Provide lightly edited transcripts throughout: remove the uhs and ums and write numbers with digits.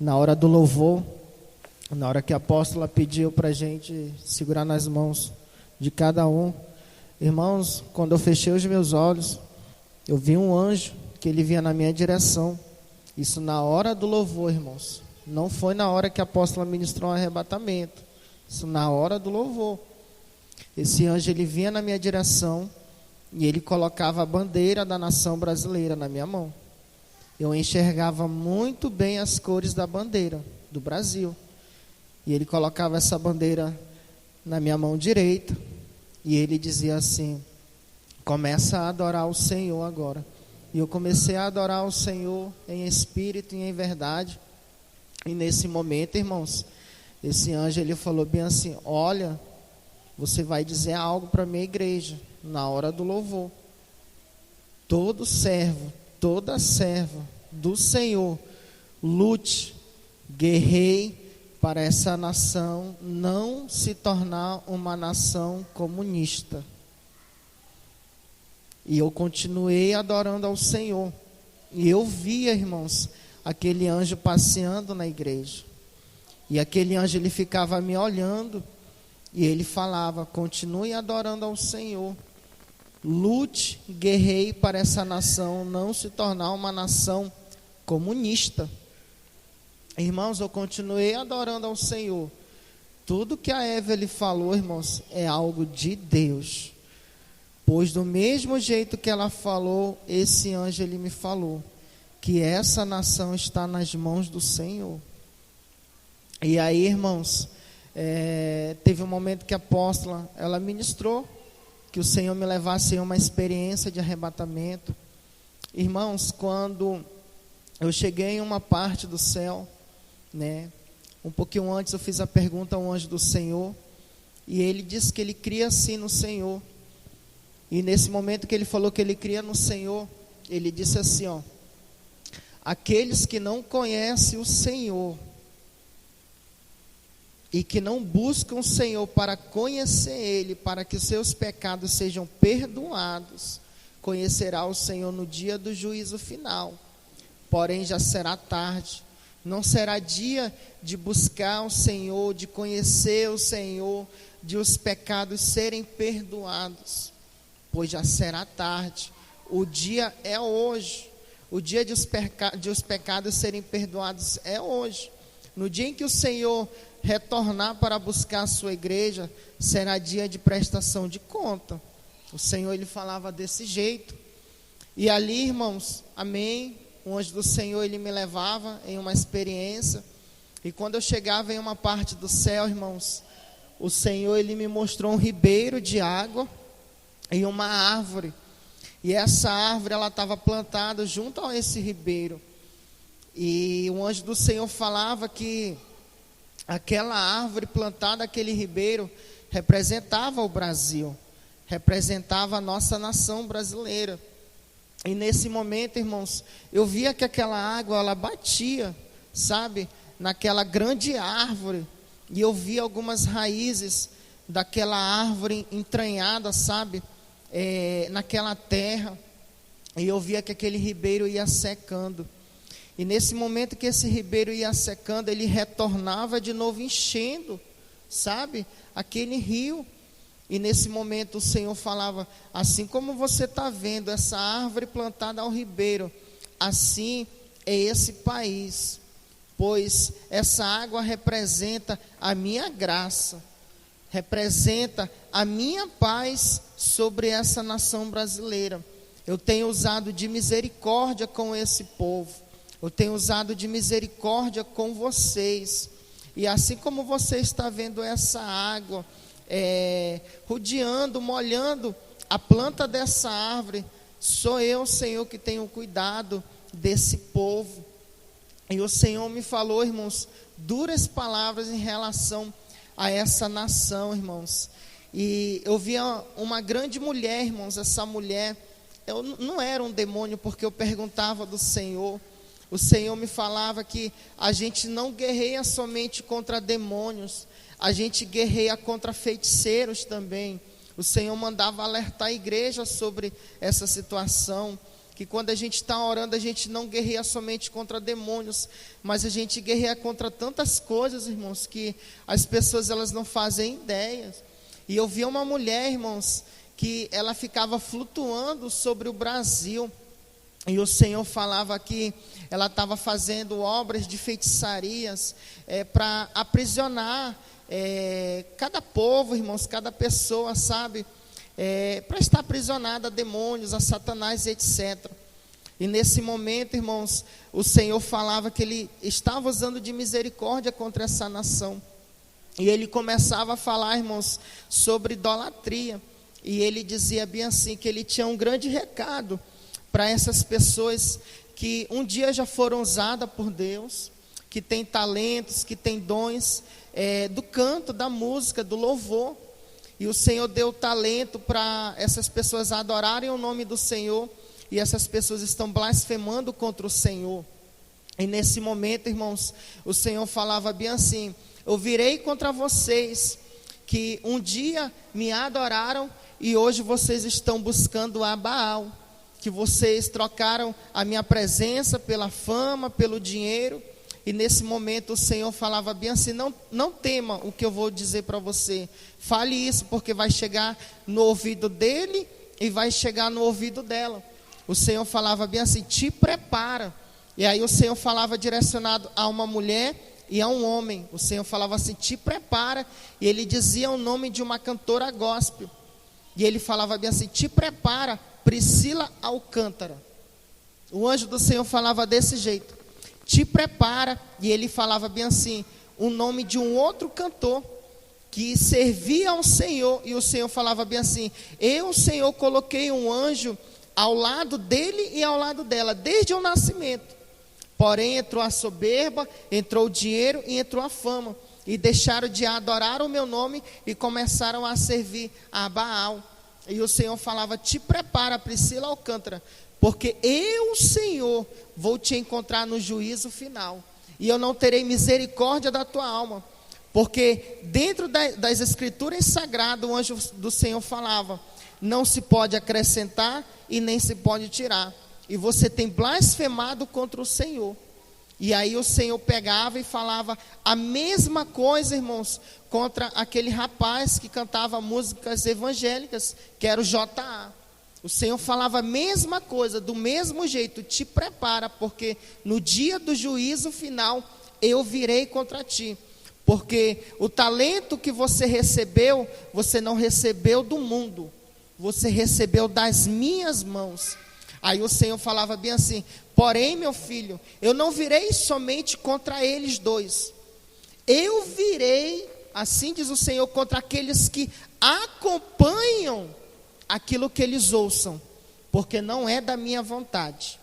na hora do louvor, na hora que a apóstola pediu para a gente segurar nas mãos de cada um. Irmãos, quando eu fechei os meus olhos, eu vi um anjo que ele vinha na minha direção. Isso na hora do louvor, irmãos. Não foi na hora que a apóstola ministrou um arrebatamento. Isso na hora do louvor. Esse anjo ele vinha na minha direção e ele colocava a bandeira da nação brasileira na minha mão. Eu enxergava muito bem as cores da bandeira do Brasil. E ele colocava essa bandeira na minha mão direita. E ele dizia assim: começa a adorar o Senhor agora. E eu comecei a adorar o Senhor em espírito e em verdade. E nesse momento, irmãos, esse anjo ele falou bem assim: olha, você vai dizer algo para a minha igreja na hora do louvor. Todo servo, toda serva do Senhor, lute, guerreie para essa nação não se tornar uma nação comunista. E eu continuei adorando ao Senhor. E eu via, irmãos, aquele anjo passeando na igreja. E aquele anjo ele ficava me olhando e ele falava: continue adorando ao Senhor. Lute, guerreie para essa nação não se tornar uma nação comunista. Irmãos, eu continuei adorando ao Senhor. Tudo que a Evelyn falou, irmãos, é algo de Deus. Pois do mesmo jeito que ela falou, esse anjo ele me falou que essa nação está nas mãos do Senhor. E aí, irmãos, teve um momento que a apóstola, ela ministrou que o Senhor me levasse a uma experiência de arrebatamento. Irmãos, quando eu cheguei em uma parte do céu, né, um pouquinho antes eu fiz a pergunta ao anjo do Senhor, e ele disse que ele cria sim no Senhor. E nesse momento que ele falou que ele cria no Senhor, ele disse assim, ó: aqueles que não conhecem o Senhor e que não buscam o Senhor para conhecer Ele, para que os seus pecados sejam perdoados, conhecerá o Senhor no dia do juízo final. Porém já será tarde. Não será dia de buscar o Senhor, de conhecer o Senhor, de os pecados serem perdoados, pois já será tarde. O dia é hoje. O dia de os pecados serem perdoados é hoje. No dia em que o Senhor retornar para buscar a sua igreja, será dia de prestação de conta. O Senhor ele falava desse jeito. E ali, irmãos, amém, o anjo do Senhor ele me levava em uma experiência. E quando eu chegava em uma parte do céu, irmãos, o Senhor ele me mostrou um ribeiro de água e uma árvore. E essa árvore ela estava plantada junto a esse ribeiro. E o anjo do Senhor falava que aquela árvore plantada, aquele ribeiro, representava o Brasil, representava a nossa nação brasileira. E nesse momento, irmãos, eu via que aquela água, ela batia, sabe, naquela grande árvore. E eu via algumas raízes daquela árvore entranhada, sabe, naquela terra. E eu via que aquele ribeiro ia secando. E nesse momento que esse ribeiro ia secando, ele retornava de novo enchendo, sabe, aquele rio. E nesse momento o Senhor falava: assim como você está vendo essa árvore plantada ao ribeiro, assim é esse país, pois essa água representa a minha graça, representa a minha paz sobre essa nação brasileira. Eu tenho usado de misericórdia com esse povo, eu tenho usado de misericórdia com vocês. E assim como você está vendo essa água rodeando, molhando a planta dessa árvore, sou eu, Senhor, que tenho cuidado desse povo. E o Senhor me falou, irmãos, duras palavras em relação a essa nação, irmãos. E eu via uma grande mulher, irmãos. Essa mulher, eu não era um demônio, porque eu perguntava do Senhor. O Senhor me falava que a gente não guerreia somente contra demônios, a gente guerreia contra feiticeiros também. O Senhor mandava alertar a igreja sobre essa situação, que quando a gente está orando, a gente não guerreia somente contra demônios, mas a gente guerreia contra tantas coisas, irmãos, que as pessoas elas não fazem ideia. E eu vi uma mulher, irmãos, que ela ficava flutuando sobre o Brasil, e o Senhor falava que ela estava fazendo obras de feitiçarias para aprisionar cada povo, irmãos, cada pessoa, sabe? Para estar aprisionada a demônios, a Satanás, etc. E nesse momento, irmãos, o Senhor falava que Ele estava usando de misericórdia contra essa nação. E Ele começava a falar, irmãos, sobre idolatria. E Ele dizia bem assim, que Ele tinha um grande recado para essas pessoas que um dia já foram usadas por Deus, que têm talentos, que têm dons do canto, da música, do louvor. E o Senhor deu talento para essas pessoas adorarem o nome do Senhor, e essas pessoas estão blasfemando contra o Senhor. E nesse momento, irmãos, o Senhor falava bem assim: eu virei contra vocês, que um dia me adoraram, e hoje vocês estão buscando a Baal, que vocês trocaram a minha presença pela fama, pelo dinheiro. E nesse momento o Senhor falava bem assim: não tema o que eu vou dizer para você, fale isso, porque vai chegar no ouvido dele e vai chegar no ouvido dela. O Senhor falava bem assim: te prepara. E aí o Senhor falava direcionado a uma mulher e a um homem. O Senhor falava assim: te prepara. E Ele dizia o nome de uma cantora gospel, e Ele falava bem assim: te prepara, Priscila Alcântara. O anjo do Senhor falava desse jeito: te prepara. E Ele falava bem assim, o nome de um outro cantor que servia ao Senhor, e o Senhor falava bem assim: eu, Senhor, coloquei um anjo ao lado dele e ao lado dela, desde o nascimento. Porém entrou a soberba, entrou o dinheiro e entrou a fama, e deixaram de adorar o meu nome e começaram a servir a Baal. E o Senhor falava: te prepara, Priscila Alcântara, porque eu, Senhor, vou te encontrar no juízo final, e eu não terei misericórdia da tua alma. Porque dentro das escrituras sagradas, o anjo do Senhor falava: não se pode acrescentar e nem se pode tirar, e você tem blasfemado contra o Senhor. E aí o Senhor pegava e falava a mesma coisa, irmãos, contra aquele rapaz que cantava músicas evangélicas, que era o J.A. O Senhor falava a mesma coisa, do mesmo jeito: te prepara, porque no dia do juízo final eu virei contra ti. Porque o talento que você recebeu, você não recebeu do mundo, você recebeu das minhas mãos. Aí o Senhor falava bem assim: porém, meu filho, eu não virei somente contra eles dois, eu virei, assim diz o Senhor, contra aqueles que acompanham aquilo que eles ouçam, porque não é da minha vontade,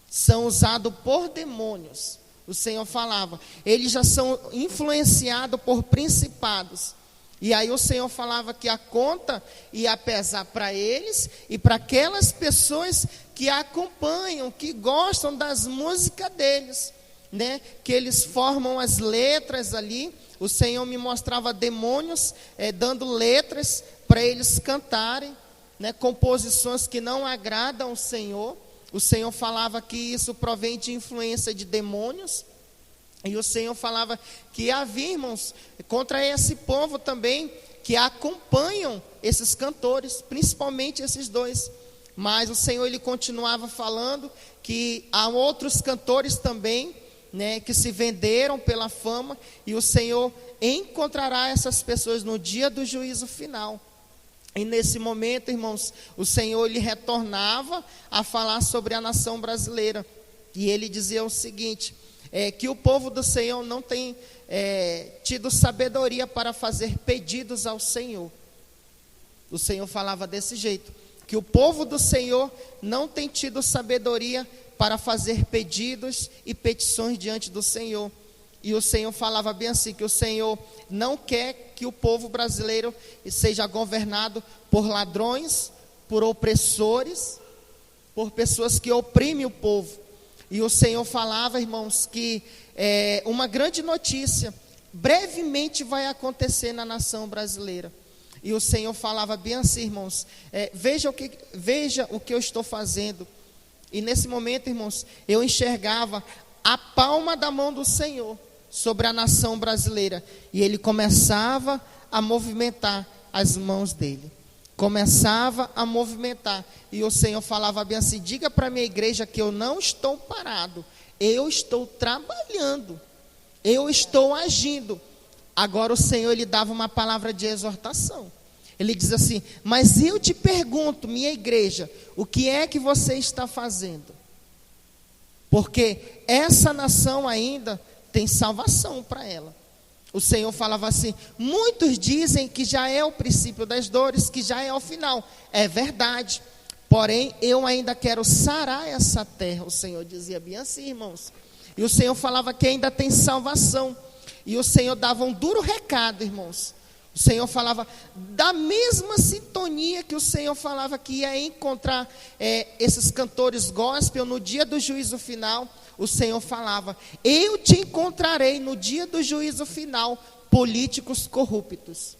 são usados por demônios. O Senhor falava, eles já são influenciados por principados. E aí o Senhor falava que a conta ia pesar para eles e para aquelas pessoas que acompanham, que gostam das músicas deles, né? Que eles formam as letras ali. O Senhor me mostrava demônios dando letras para eles cantarem, né? Composições que não agradam ao Senhor. O Senhor falava que isso provém de influência de demônios. E o Senhor falava que havia, irmãos, contra esse povo também, que acompanham esses cantores, principalmente esses dois. Mas o Senhor, Ele continuava falando que há outros cantores também, né, que se venderam pela fama. E o Senhor encontrará essas pessoas no dia do juízo final. E nesse momento, irmãos, o Senhor lhe retornava a falar sobre a nação brasileira. E Ele dizia o seguinte, que o povo do Senhor não tem tido sabedoria para fazer pedidos ao Senhor. O Senhor falava desse jeito, que o povo do Senhor não tem tido sabedoria para fazer pedidos e petições diante do Senhor. E o Senhor falava bem assim, que o Senhor não quer que o povo brasileiro seja governado por ladrões, por opressores, por pessoas que oprimem o povo. E o Senhor falava, irmãos, que uma grande notícia brevemente vai acontecer na nação brasileira. E o Senhor falava bem assim, irmãos, veja o que eu estou fazendo. E nesse momento, irmãos, eu enxergava a palma da mão do Senhor sobre a nação brasileira. E Ele começava a movimentar as mãos dele. Começava a movimentar. E o Senhor falava bem assim: diga para a minha igreja que eu não estou parado. Eu estou trabalhando. Eu estou agindo. Agora o Senhor, Ele dava uma palavra de exortação. Ele diz assim: mas eu te pergunto, minha igreja, o que é que você está fazendo? Porque essa nação ainda tem salvação para ela. O Senhor falava assim: muitos dizem que já é o princípio das dores, que já é o final. É verdade. Porém, eu ainda quero sarar essa terra. O Senhor dizia bem assim, irmãos. E o Senhor falava que ainda tem salvação. E o Senhor dava um duro recado, irmãos. O Senhor falava da mesma sintonia que o Senhor falava que ia encontrar esses cantores gospel no dia do juízo final. O Senhor falava: eu te encontrarei no dia do juízo final, políticos corruptos.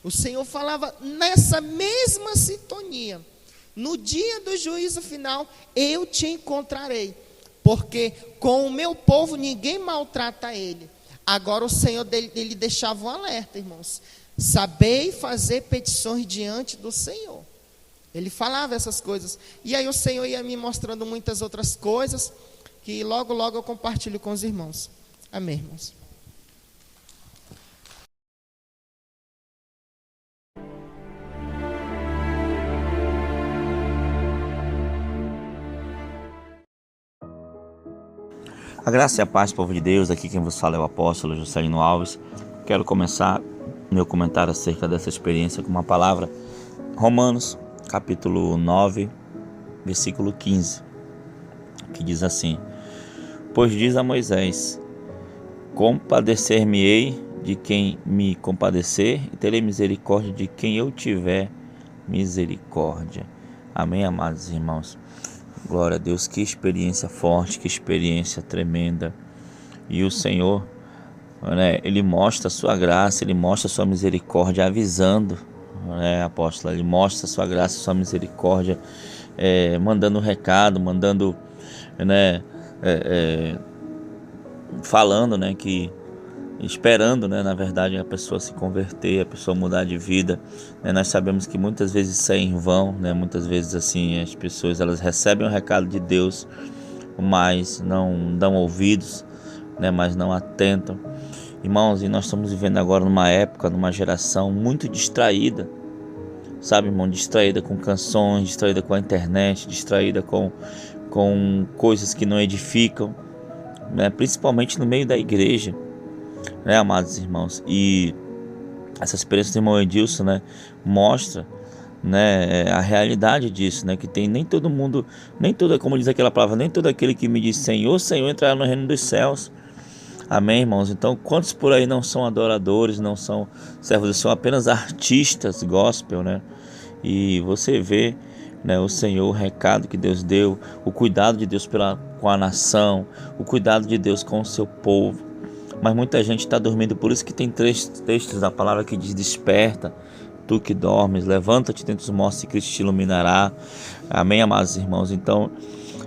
O Senhor falava nessa mesma sintonia: no dia do juízo final, eu te encontrarei, porque com o meu povo ninguém maltrata ele. Agora o Senhor ele deixava um alerta, irmãos: sabei fazer petições diante do Senhor. Ele falava essas coisas. E aí o Senhor ia me mostrando muitas outras coisas, que logo, logo eu compartilho com os irmãos. Amém, irmãos? A graça e a paz, povo de Deus. Aqui quem vos fala é o apóstolo Juscelino Alves. Quero começar meu comentário acerca dessa experiência com uma palavra. Romanos, capítulo 9, versículo 15, que diz assim: pois diz a Moisés: compadecer-me-ei de quem me compadecer, e terei misericórdia de quem eu tiver misericórdia. Amém, amados irmãos? Glória a Deus. Que experiência forte, que experiência tremenda. E o Senhor, né, Ele mostra a sua graça, Ele mostra a sua misericórdia, avisando, né, apóstolo, Ele mostra a sua graça, a sua misericórdia, mandando um recado, mandando, né, falando, né, que esperando, né, na verdade, a pessoa se converter, a pessoa mudar de vida, né? Nós sabemos que muitas vezes isso é em vão, né? Muitas vezes assim as pessoas elas recebem o recado de Deus, mas não dão ouvidos, né? Mas não atentam. Irmãos, e nós estamos vivendo agora numa época, numa geração muito distraída, sabe, irmão? Distraída com canções, distraída com a internet, distraída com coisas que não edificam, né? Principalmente no meio da igreja, né, amados irmãos? E essa experiência do irmão Edilson, né, mostra, né, a realidade disso, né, que tem nem todo mundo, nem todo, como diz aquela palavra, nem todo aquele que me diz Senhor, Senhor entrará no reino dos céus. Amém, irmãos? Então, quantos por aí não são adoradores, não são servos, são apenas artistas gospel, né? E você vê, né, o Senhor, o recado que Deus deu, o cuidado de Deus com a nação, o cuidado de Deus com o seu povo. Mas muita gente está dormindo, por isso que tem 3 textos da palavra que diz: desperta, tu que dormes, levanta-te dentre os mortos e Cristo te iluminará. Amém, amados irmãos? Então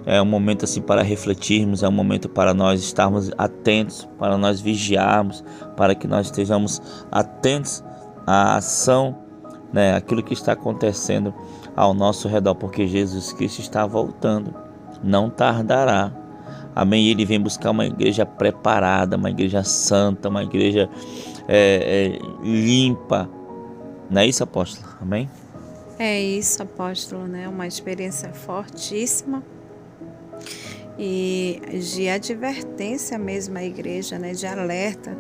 é um momento assim para refletirmos, é um momento para nós estarmos atentos, para nós vigiarmos, para que nós estejamos atentos à ação, né, aquilo que está acontecendo ao nosso redor, porque Jesus Cristo está voltando, não tardará. Amém? Ele vem buscar uma igreja preparada, uma igreja santa, uma igreja limpa. Não é isso, apóstolo? Amém? É isso, apóstolo, né? Uma experiência fortíssima e de advertência mesmo à igreja, né? De alerta,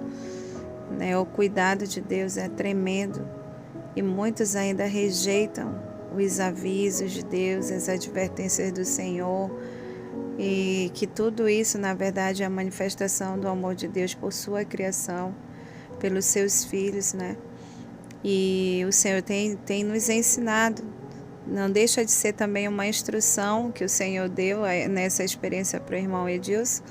né? O cuidado de Deus é tremendo e muitos ainda rejeitam os avisos de Deus, as advertências do Senhor. E que tudo isso, na verdade, é a manifestação do amor de Deus por sua criação, pelos seus filhos, né? E o Senhor tem nos ensinado. Não deixa de ser também uma instrução que o Senhor deu nessa experiência para o irmão Edilson,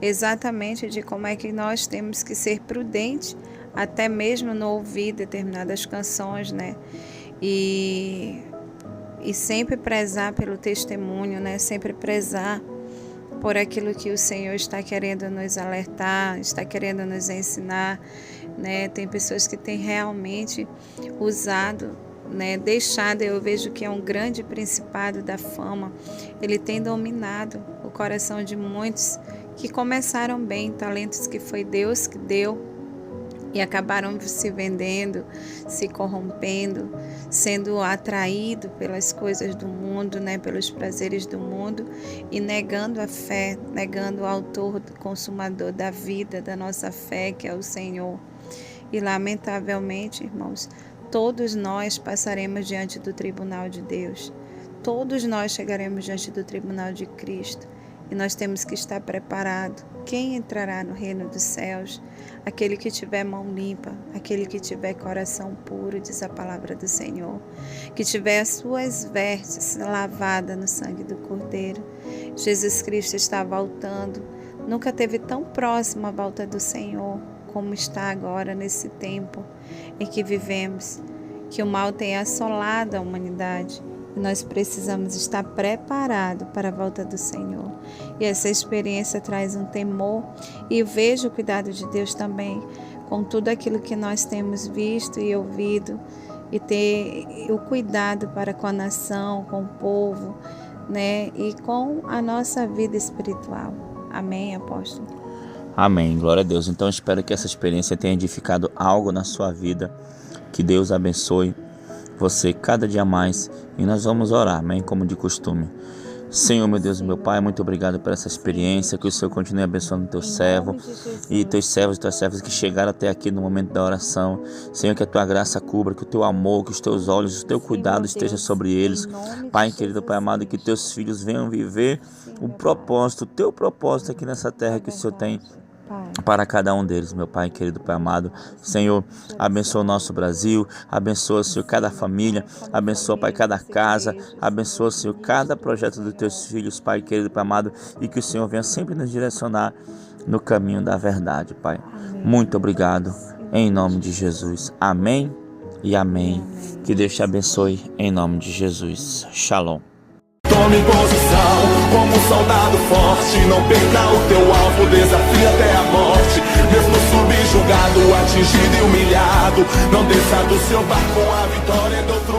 exatamente de como é que nós temos que ser prudentes, até mesmo no ouvir determinadas canções, né? E e sempre prezar pelo testemunho, né? Sempre prezar por aquilo que o Senhor está querendo nos alertar, está querendo nos ensinar, né? Tem pessoas que têm realmente usado, né? Deixado, eu vejo que é um grande principado da fama. Ele tem dominado o coração de muitos que começaram bem, talentos que foi Deus que deu, e acabaram se vendendo, se corrompendo, sendo atraído pelas coisas do mundo, né, pelos prazeres do mundo, e negando a fé, negando o autor, consumador da vida, da nossa fé, que é o Senhor. E lamentavelmente, irmãos, todos nós passaremos diante do tribunal de Deus. Todos nós chegaremos diante do tribunal de Cristo. E nós temos que estar preparados. Quem entrará no reino dos céus? Aquele que tiver mão limpa, aquele que tiver coração puro, diz a palavra do Senhor, que tiver as suas vestes lavadas no sangue do Cordeiro. Jesus Cristo está voltando. Nunca esteve tão próximo a volta do Senhor como está agora nesse tempo em que vivemos, que o mal tem assolado a humanidade. E nós precisamos estar preparados para a volta do Senhor. E essa experiência traz um temor. E vejo o cuidado de Deus também com tudo aquilo que nós temos visto e ouvido. E ter o cuidado para com a nação, com o povo, né? E com a nossa vida espiritual. Amém, apóstolo? Amém, glória a Deus. Então espero que essa experiência tenha edificado algo na sua vida. Que Deus abençoe você cada dia mais, e nós vamos orar, amém, como de costume. Senhor, meu Deus e meu Pai, muito obrigado por essa experiência, que o Senhor continue abençoando o teu servo e teus servos e tuas servas que chegaram até aqui no momento da oração. Senhor, que a tua graça cubra, que o teu amor, que os teus olhos, o teu cuidado esteja sobre eles. Pai querido, Pai amado, que teus filhos venham viver o propósito, o teu propósito aqui nessa terra que o Senhor tem para cada um deles, meu Pai querido, Pai amado. Senhor, abençoa o nosso Brasil, abençoa, Senhor, cada família, abençoa, Pai, cada casa, abençoa, Senhor, cada projeto dos teus filhos, Pai querido, Pai amado, e que o Senhor venha sempre nos direcionar no caminho da verdade, Pai. Muito obrigado, em nome de Jesus. Amém e amém. Que Deus te abençoe, em nome de Jesus. Shalom. Tome posição como um soldado forte. Não perca o teu alvo, desafia até a morte. Mesmo subjugado, atingido e humilhado, não desça do seu barco, a vitória é do outro